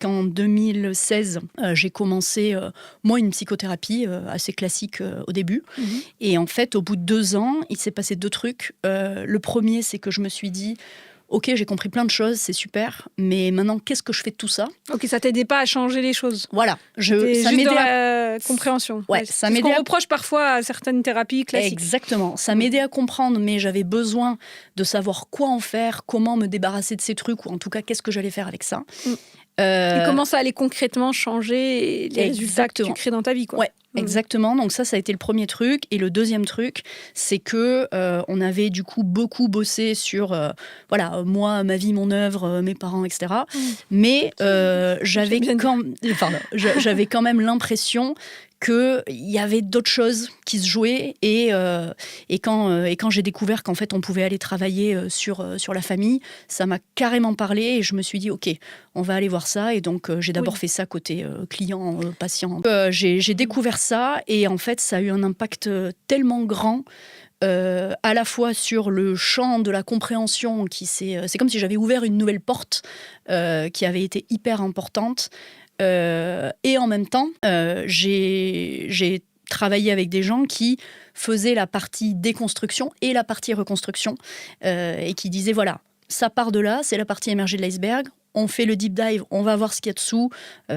qu'en 2016, j'ai commencé, moi, une psychothérapie assez classique au début. Et en fait, au bout de 2 ans, il s'est passé 2 trucs. Le premier, c'est que je me suis dit, ok, j'ai compris plein de choses, c'est super, mais maintenant, qu'est-ce que je fais de tout ça? Ok, ça t'aidait pas à changer les choses. Voilà, T'es ça juste m'aidait dans à... la compréhension. Ouais, C'est ça ce m'aidait qu'on à... reproche parfois à certaines thérapies classiques. Exactement, ça m'aidait à comprendre, mais j'avais besoin de savoir quoi en faire, comment me débarrasser de ces trucs, ou en tout cas, qu'est-ce que j'allais faire avec ça. Et comment ça allait concrètement changer les résultats que tu crées dans ta vie, quoi. Ouais. Exactement, donc ça a été le premier truc. Et le deuxième truc, c'est que on avait du coup beaucoup bossé sur moi, ma vie, mon œuvre, mes parents, etc. Mais j'avais quand même l'impression qu'il y avait d'autres choses qui se jouaient. Et quand j'ai découvert qu'en fait on pouvait aller travailler sur la famille, ça m'a carrément parlé et je me suis dit ok, on va aller voir ça. Et donc j'ai d'abord fait ça côté client, patient. J'ai découvert ça et en fait ça a eu un impact tellement grand à la fois sur le champ de la compréhension c'est comme si j'avais ouvert une nouvelle porte qui avait été hyper importante et en même temps j'ai travaillé avec des gens qui faisaient la partie déconstruction et la partie reconstruction et qui disaient voilà, ça part de là, c'est la partie émergée de l'iceberg. On fait le deep dive, on va voir ce qu'il y a dessous.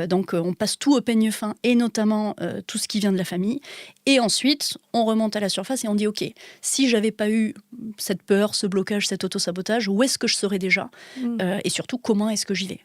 Donc, on passe tout au peigne fin et notamment tout ce qui vient de la famille. Et ensuite, on remonte à la surface et on dit ok, si j'avais pas eu cette peur, ce blocage, cet auto-sabotage, où est-ce que je serais déjà et surtout, comment est-ce que j'y vais?